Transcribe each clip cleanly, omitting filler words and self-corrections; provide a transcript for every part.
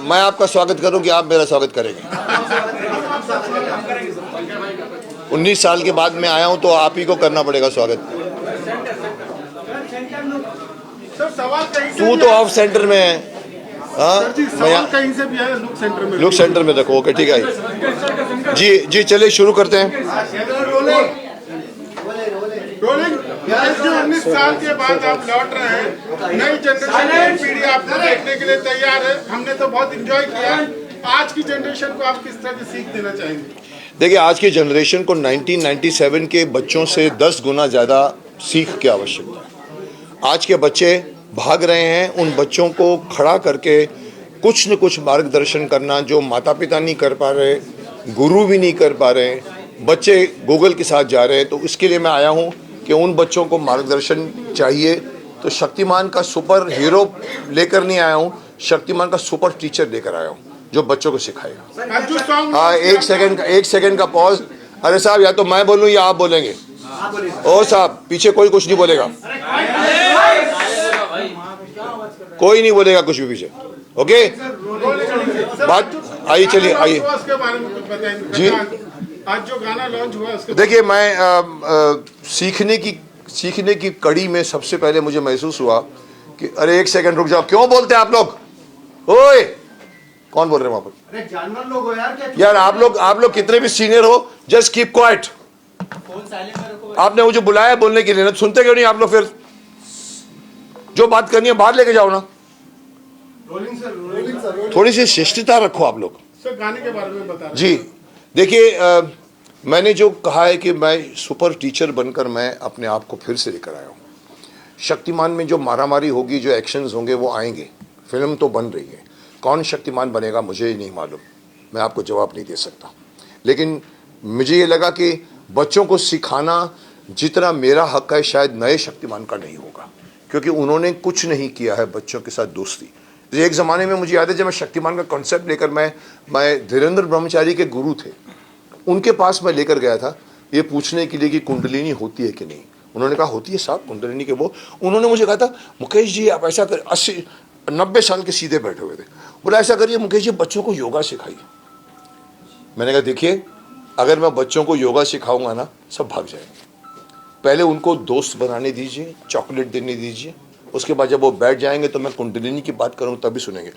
मैं आपका स्वागत करूं कि आप मेरा स्वागत करेंगे? 19 साल के बाद मैं आया हूं तो आप ही को करना पड़ेगा स्वागत। तू तो ऑफ सेंटर में है। हाँ, कहीं से भी है, लुक सेंटर में रखो। ओके, ठीक है जी। जी चलिए शुरू करते हैं। 19 साल के बाद आप लौट रहे हैं, नई जनरेशन नई पीढ़ी आपको देखने के लिए तैयार है। हमने तो बहुत एंजॉय किया। आज की जनरेशन को आप किस तरह की सीख देना चाहेंगे? देखिए, आज की जनरेशन को 1997 के बच्चों से 10 गुना ज़्यादा सीख की आवश्यकता है। आज के बच्चे भाग रहे हैं, उन बच्चों को खड़ा करके कुछ न कुछ मार्गदर्शन करना जो माता पिता नहीं कर पा रहे, गुरु भी नहीं कर पा रहे, बच्चे गूगल के साथ जा रहे हैं। तो इसके लिए मैं आया हूँ कि उन बच्चों को मार्गदर्शन चाहिए। तो शक्तिमान का सुपर हीरो लेकर नहीं आया हूँ, शक्तिमान का सुपर टीचर लेकर आया हूँ जो बच्चों को सिखाएगा। हाँ, एक सेकंड का पॉज। अरे साहब, या तो मैं बोलूँ या आप बोलेंगे? ओ साहब, पीछे कोई कुछ नहीं बोलेगा, कोई नहीं बोलेगा कुछ भी पीछे। ओके, बात आइए, चलिए आइए जी। आज जो गाना लॉन्च हुआ उसके देखिए, मैं सीखने की कड़ी में सबसे पहले मुझे महसूस हुआ कि अरे एक सेकंड रुक जाओ, क्यों बोलते हैं आप लोग? ओए, कौन बोल रहे हैं वहां पर? अरे जानवर लोग हो यार। यार आप लोग कितने भी सीनियर हो, जस्ट कीप क्वाइट। आपने मुझे बुलाया बोलने के लिए ना, सुनते क्यों नहीं आप लोग? फिर जो बात करनी है बाहर लेके जाओ ना। Rolling sir. थोड़ी सी शिष्टता रखो आप लोग। सर, गाने के बारे में बता जी देखिए, मैंने जो कहा है कि मैं सुपर टीचर बनकर मैं अपने आप को फिर से लेकर आया हूँ। शक्तिमान में जो मारामारी होगी, जो एक्शंस होंगे वो आएंगे। फिल्म तो बन रही है, कौन शक्तिमान बनेगा मुझे ही नहीं मालूम, मैं आपको जवाब नहीं दे सकता। लेकिन मुझे ये लगा कि बच्चों को सिखाना जितना मेरा हक है शायद नए शक्तिमान का नहीं होगा, क्योंकि उन्होंने कुछ नहीं किया है बच्चों के साथ दोस्ती। एक ज़माने में मुझे याद है जब मैं शक्तिमान का कॉन्सेप्ट लेकर मैं धीरेन्द्र ब्रह्मचारी के गुरु थे, उनके पास मैं लेकर गया था ये पूछने के लिए कि कुंडलिनी होती है कि नहीं। उन्होंने कहा होती है साहब कुंडलिनी के। वो उन्होंने मुझे कहा था मुकेश जी आप ऐसा कर, 80-90 साल के सीधे बैठे हुए थे, बोला ऐसा करिए मुकेश जी बच्चों को योगा सिखाइए। मैंने कहा देखिए, अगर मैं बच्चों को योगा सिखाऊंगा ना सब भाग जाएंगे। पहले उनको दोस्त बनाने दीजिए, चॉकलेट देने दीजिए, उसके बाद जब वो बैठ जाएंगे तो मैं कुंडलिनी की बात करूँ तभी सुनेंगे।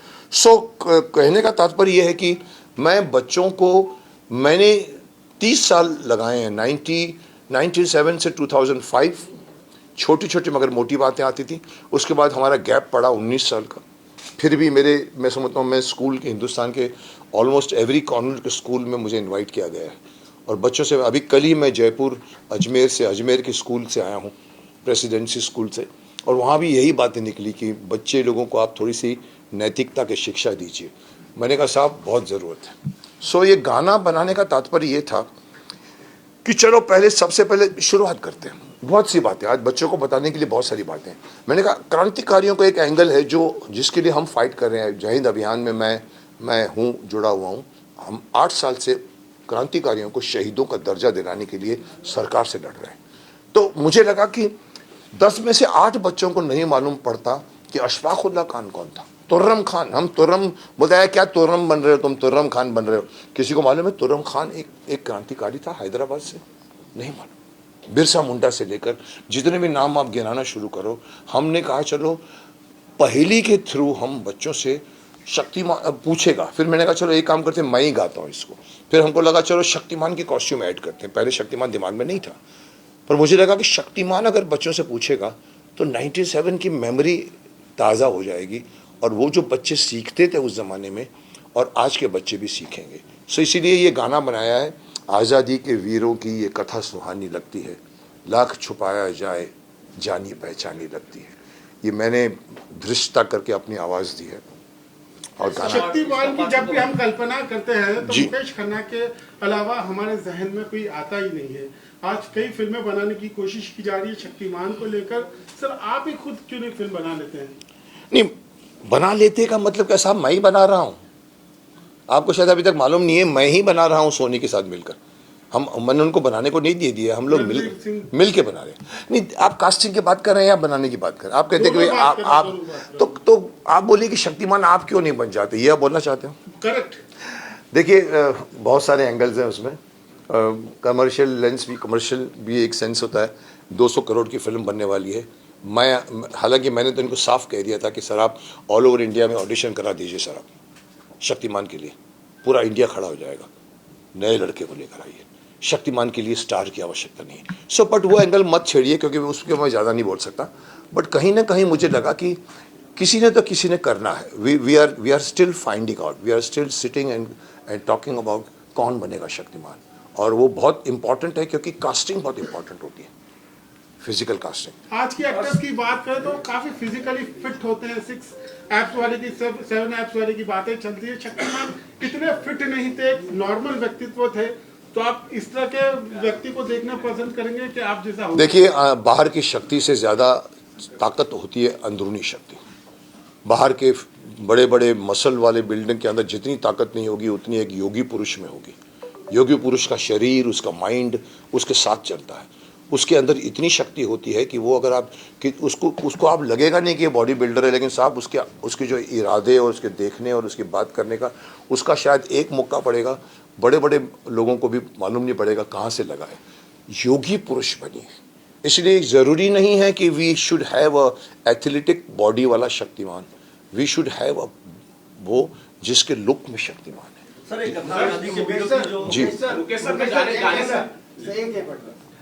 कहने का तात्पर्य यह है कि मैं बच्चों को, मैंने 30 साल लगाए हैं, 1997 से 2005। छोटी छोटी मगर मोटी बातें आती थी। उसके बाद हमारा गैप पड़ा 19 साल का। फिर भी मैं समझता हूँ मैं स्कूल के, हिंदुस्तान के ऑलमोस्ट एवरी कॉर्नर के स्कूल में मुझे इन्वाइट किया गया है और बच्चों से, अभी कल ही मैं जयपुर अजमेर के स्कूल से आया हूँ, प्रेसिडेंसी स्कूल से, और वहाँ भी यही बातें निकली कि बच्चे लोगों को आप थोड़ी सी नैतिकता की शिक्षा दीजिए। मैंने कहा साहब बहुत ज़रूरत है। ये गाना बनाने का तात्पर्य ये था कि चलो पहले सबसे पहले शुरुआत करते हैं। बहुत सी बातें आज बच्चों को बताने के लिए, बहुत सारी बातें। मैंने कहा क्रांतिकारियों का एक एंगल है जिसके लिए हम फाइट कर रहे हैं। जय हिंद अभियान में मैं हूँ, जुड़ा हुआ हूँ। हम 8 साल से क्रांतिकारियों को शहीदों का दर्जा दिलाने के लिए सरकार से लड़ रहे हैं। तो मुझे लगा कि 10 में से 8 बच्चों को नहीं मालूम पड़ता कि अशफाकुल्लाह खान कौन था। तुर्रम खान, हम तुर्रम बताया, क्या तुर्रम बन रहे हो तुम, तुर्रम खान बन रहे हो। किसी को मालूम है तुर्रम खान एक क्रांतिकारी था हैदराबाद से? नहीं मालूम। बिरसा मुंडा से लेकर जितने भी नाम आप गिनाना शुरू करो। हमने कहा चलो पहेली के थ्रू हम बच्चों से शक्तिमान पूछेगा। फिर मैंने कहा चलो एक काम करते हैं, मैं ही गाता हूँ इसको। फिर हमको लगा चलो शक्तिमान की कॉस्ट्यूम ऐड करते हैं। पहले शक्तिमान दिमाग में नहीं था, पर मुझे लगा कि शक्तिमान अगर बच्चों से पूछेगा तो 97 की मेमोरी ताज़ा हो जाएगी और वो जो बच्चे सीखते थे उस ज़माने में और आज के बच्चे भी सीखेंगे। इसीलिए ये गाना बनाया है। आज़ादी के वीरों की ये कथा सुहानी लगती है, लाख छुपाया जाए जानी पहचानी लगती है। ये मैंने धृष्टता करके अपनी आवाज़ दी है। और शक्तिमान की जब भी हम कल्पना करते हैं तो मुकेश खन्ना के अलावा हमारे जहन में कोई आता ही नहीं है। आज कई फिल्में बनाने की कोशिश की जा रही है शक्तिमान को लेकर। सर आप ही खुद क्यों नहीं फिल्म बना लेते हैं? नहीं, बना लेते का मतलब क्या साहब, मैं ही बना रहा हूँ। आपको शायद अभी तक मालूम नहीं है, मैं ही बना रहा हूँ सोनी के साथ मिलकर। मैंने उनको बनाने को नहीं दे दिया, हम लोग मिल के बना रहे हैं। नहीं, आप कास्टिंग की बात कर रहे हैं या बनाने की बात कर रहे हैं? आप कहते हैं कि आप तो आप बोलिए कि शक्तिमान आप क्यों नहीं बन जाते, ये आप बोलना चाहते हो? करेक्ट। देखिए बहुत सारे एंगल्स हैं उसमें। कमर्शियल लेंस भी, कमर्शियल भी एक सेंस होता है। 200 करोड़ की फिल्म बनने वाली है। हालांकि मैंने तो इनको साफ कह दिया था कि सर आप ऑल ओवर इंडिया में ऑडिशन करा दीजिए सर, आप शक्तिमान के लिए पूरा इंडिया खड़ा हो जाएगा, नए लड़के को लेकर आइए, शक्तिमान के लिए स्टार की आवश्यकता नहीं है। सो बट वो एंगल मत छेड़िए, क्योंकि उसके मैं ज़्यादा नहीं बोल सकता। बट कहीं ना कहीं मुझे लगा कि किसी ने तो किसी ने करना है। We are still finding out, we are still sitting and talking about कौन बनेगा शक्तिमान। और वो बहुत इंपॉर्टेंट है, क्योंकि कास्टिंग बहुत इंपॉर्टेंट होती है, फिजिकल कास्टिंग। आज के एक्टर्स की बात करें तो काफी फिजिकली फिट होते हैं। 6 एप्स वाले की 7 एप्स वाले की बातें चलती है। शक्तिमान इतने फिट नहीं थे, एक नॉर्मल व्यक्तित्व थे। तो आप इस तरह के व्यक्ति को देखना पसंद करेंगे कि आप जैसा हो? देखिए बाहर की शक्ति से ज़्यादा ताकत होती है अंदरूनी शक्ति। बाहर के बड़े बड़े मसल वाले बिल्डिंग के अंदर जितनी ताकत नहीं होगी, उतनी एक योगी पुरुष में होगी। योगी पुरुष का शरीर, उसका माइंड उसके साथ चलता है। उसके अंदर इतनी शक्ति होती है कि वो अगर आप कि उसको आप लगेगा नहीं कि ये बॉडी बिल्डर है, लेकिन साहब उसके जो इरादे और उसके देखने और उसकी बात करने का, उसका शायद एक मुक्का पड़ेगा, बड़े बड़े लोगों को भी मालूम नहीं पड़ेगा कहाँ से लगा है। योगी पुरुष बनिए। इसलिए ज़रूरी नहीं है कि we should have a athletic body वाला शक्तिमान। वी शुड हैव वो जिसके लुक में शक्तिमान है। सर एक आजादी के वीरों की जो जी मुकेश सर के गाने सर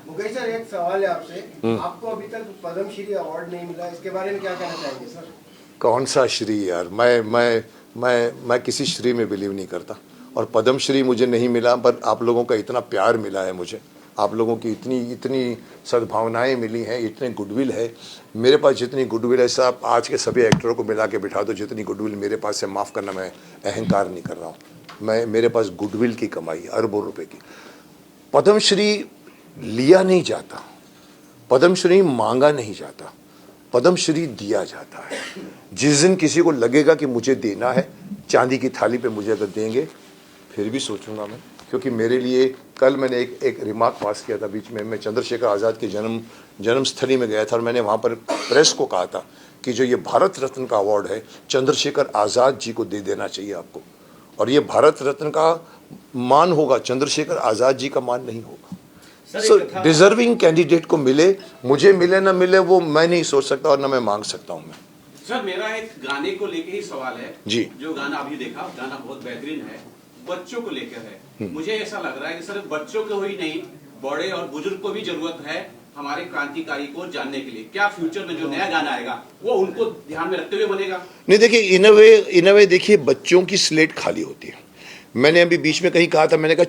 मुकेश सर एक सवाल है आपसे। आपको अभी तक पद्मश्री अवार्ड नहीं मिला, इसके बारे में क्या कहना चाहेंगे सर? कौन सा श्री यार, मैं किसी श्री में बिलीव नहीं करता। और पद्मश्री मुझे नहीं मिला, पर आप लोगों का इतना प्यार मिला है मुझे, आप लोगों की इतनी सद्भावनाएं मिली हैं, इतने गुडविल है। मेरे पास जितनी गुडविल है साहब, आज के सभी एक्टरों को मिला के बिठा दो, जितनी गुडविल मेरे पास है, माफ़ करना मैं अहंकार नहीं कर रहा हूँ, मेरे पास गुडविल की कमाई अरबों रुपए की। पद्मश्री लिया नहीं जाता, पद्मश्री मांगा नहीं जाता, पद्मश्री दिया जाता है। जिस दिन किसी को लगेगा कि मुझे देना है, चांदी की थाली पे मुझे अगर देंगे फिर भी सोचूंगा मैं। क्योंकि मेरे लिए कल मैंने एक रिमार्क पास किया था बीच में, मैं चंद्रशेखर आज़ाद के जन्मस्थली में गया था और मैंने वहाँ पर प्रेस को कहा था कि जो ये भारत रत्न का अवार्ड है, चंद्रशेखर आज़ाद जी को दे देना चाहिए आपको। और ये भारत रत्न का मान होगा, चंद्रशेखर आज़ाद जी का मान नहीं होगा। सो डिजर्विंग कैंडिडेट को मिले, मुझे मिले ना मिले वो मैं नहीं सोच सकता और ना मैं मांग सकता हूँ मैं। सर मेरा एक गाने को लेके ही सवाल है जी। जो गाना अभी देखा, गाना बहुत बेहतरीन है, बच्चों को लेकर है। मुझे ऐसा लग रहा है कि सर बच्चों को ही नहीं, बड़े और बुजुर्ग को भी जरूरत है हमारे क्रांतिकारी को जानने के लिए। क्या फ्यूचर में जो नया गाना आएगा वो उनको ध्यान में रखते हुए बनेगा? नहीं देखिए, इन अ वे देखिए, बच्चों की स्लेट खाली होती है। मैंने अभी बीच में कहीं कहा था, मैंने कहा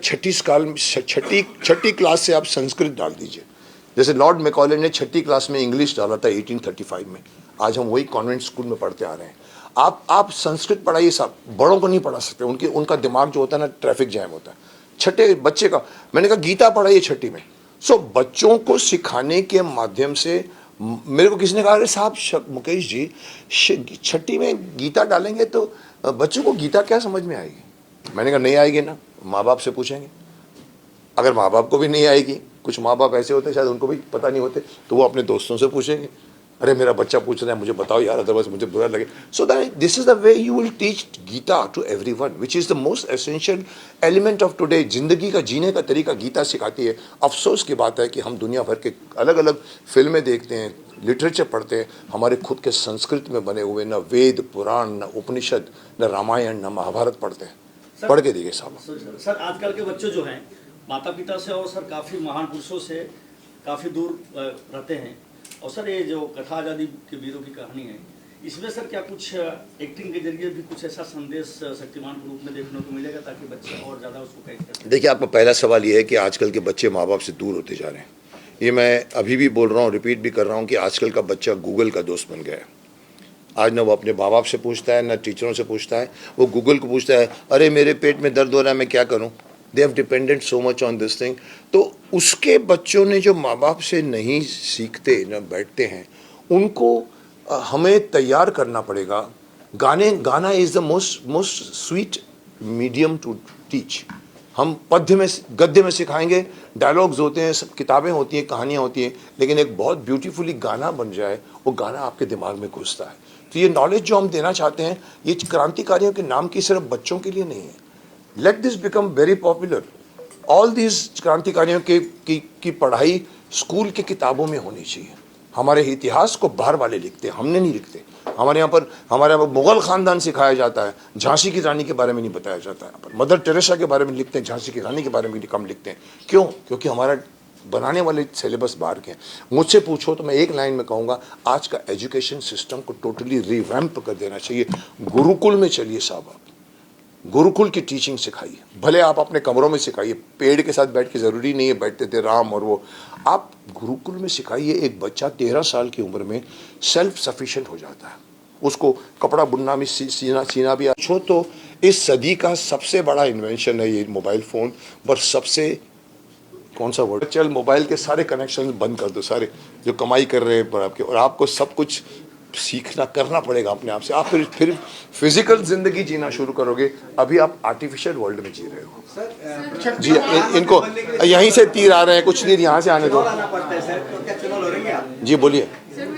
छठी क्लास से आप संस्कृत डाल दीजिए। जैसे लॉर्ड मैकॉले ने छठी क्लास में इंग्लिश डाला था 1835 में, आज हम वही कॉन्वेंट स्कूल में पढ़ते आ रहे हैं। आप संस्कृत पढ़ाइए साहब, बड़ों को नहीं पढ़ा सकते, उनका दिमाग जो होता है ना, ट्रैफिक जैम होता है। छठे बच्चे का मैंने कहा गीता पढ़ाइए छठी में। सो बच्चों को सिखाने के माध्यम से, मेरे को किसी ने कहा अरे साहब मुकेश जी छठी में गीता डालेंगे तो बच्चों को गीता क्या समझ में आएगी? मैंने कहा नहीं आएगी ना, माँ बाप से पूछेंगे। अगर माँ बाप को भी नहीं आएगी, कुछ माँ बाप ऐसे होते शायद उनको भी पता नहीं होते, तो वो अपने दोस्तों से पूछेंगे, अरे मेरा बच्चा पूछ रहा है मुझे बताओ यार, अदरवाइज मुझे बुरा लगे। So that this is the way you will teach Gita to everyone, which is the most essential element of today. जिंदगी का जीने का तरीका गीता सिखाती है। अफसोस की बात है कि हम दुनिया भर के अलग अलग फिल्में देखते हैं, लिटरेचर पढ़ते हैं, हमारे खुद के संस्कृत में बने हुए न वेद पुराण, न उपनिषद, न रामायण, न महाभारत पढ़ते हैं। पढ़ के देखिए साहब। सर आजकल के बच्चे जो हैं माता पिता से और सर काफी महान पुरुषों से काफी दूर रहते हैं। और सर ये जो कथा आजादी के वीरों की कहानी है, इसमें सर क्या कुछ एक्टिंग के जरिए भी कुछ ऐसा संदेश शक्तिमान के रूप में देखने को मिलेगा ताकि बच्चे और ज्यादा उसको कैच कर सकें? देखिए, आपका पहला सवाल ये है कि आजकल के बच्चे माँ बाप से दूर होते जा रहे हैं। ये मैं अभी भी बोल रहा हूँ, रिपीट भी कर रहा हूँ कि आजकल का बच्चा गूगल का दोस्त बन गया है। आज ना वो अपने माँ बाप से पूछता है, ना टीचरों से पूछता है, वो गूगल को पूछता है, अरे मेरे पेट में दर्द हो रहा है मैं क्या करूँ। They have depended so much on this thing. तो उसके बच्चों ने जो माँ बाप से नहीं सीखते, न बैठते हैं, उनको हमें तैयार करना पड़ेगा। गाना is the most sweet medium to teach. हम गद्य में सिखाएंगे, डायलॉग्स होते हैं, सब किताबें होती हैं, कहानियाँ होती हैं, लेकिन एक बहुत ब्यूटीफुली गाना बन जाए, वो गाना आपके दिमाग में घुसता है। तो ये नॉलेज जो हम देना चाहते हैं ये क्रांतिकारियों के नाम की सिर्फ बच्चों के लिए नहीं है. Let this become very popular. All this क्रांतिकारियों की पढ़ाई स्कूल की किताबों में होनी चाहिए. हमारे इतिहास को बाहर वाले लिखते हैं, हमने नहीं लिखते. हमारे यहाँ पर मुगल खानदान सिखाया जाता है, झांसी की रानी के बारे में नहीं बताया जाता है. यहाँ पर मदर टेरेसा के बारे में लिखते हैं, झांसी की रानी के बारे में कम लिखते हैं. क्यों? क्योंकि हमारा बनाने वाले सिलेबस बाहर के हैं. मुझसे पूछो तो मैं एक लाइन में कहूँगा, आज का एजुकेशन सिस्टम को टोटली रिवैम्प कर देना चाहिए. गुरुकुल में चलिए साहब, आप गुरुकुल की टीचिंग सिखाइए. भले आप अपने कमरों में सिखाइए, पेड़ के साथ बैठ के ज़रूरी नहीं है बैठते थे राम और वो. आप गुरुकुल में सिखाइए. एक बच्चा 13 साल की उम्र में सेल्फ सफिशिएंट हो जाता है. उसको कपड़ा बुनना में सीना भी अच्छो. तो इस सदी का सबसे बड़ा इन्वेंशन है ये मोबाइल फ़ोन. पर सबसे कौन सा वर्ड, चल मोबाइल के सारे कनेक्शन बंद कर दो, सारे जो कमाई कर रहे हैं आपके, और आपको सब कुछ सीखना करना पड़ेगा अपने आप से. आप फिर फिजिकल जिंदगी जीना शुरू करोगे. अभी आप आर्टिफिशियल वर्ल्ड में जी रहे हो. जी इनको यहीं से तीर आ रहे हैं, कुछ नहीं यहाँ से आने दो. जी बोलिए. सर